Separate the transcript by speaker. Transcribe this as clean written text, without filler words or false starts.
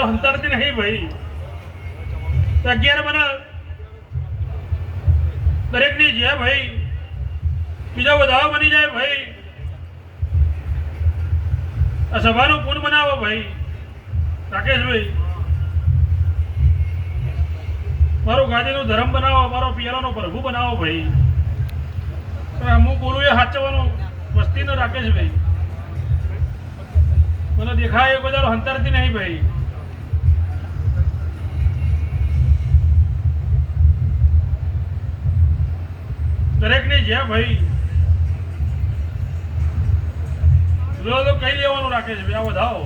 Speaker 1: હંતાડતી નહીં ભાઈ. 11 મને દરેકની જે ભાઈ બીજા વધારો બની જાય ભાઈ. આ સભાનું પૂર્ણ બનાવો ભાઈ. રાકેશભાઈ મારો ગાદીનો ધર્મ બનાવો, મારો પિયરાનો પ્રભુ બનાવો ભાઈ. હું બોલું એ સાચવવાનું વસ્તીનો રાકેશભાઈ. મને દેખાય એ બધા હંતારતી નહીં ભાઈ. દરેકની જે ભાઈ તો કહી દેવાનું રાકેશભાઈ. આ વધાવો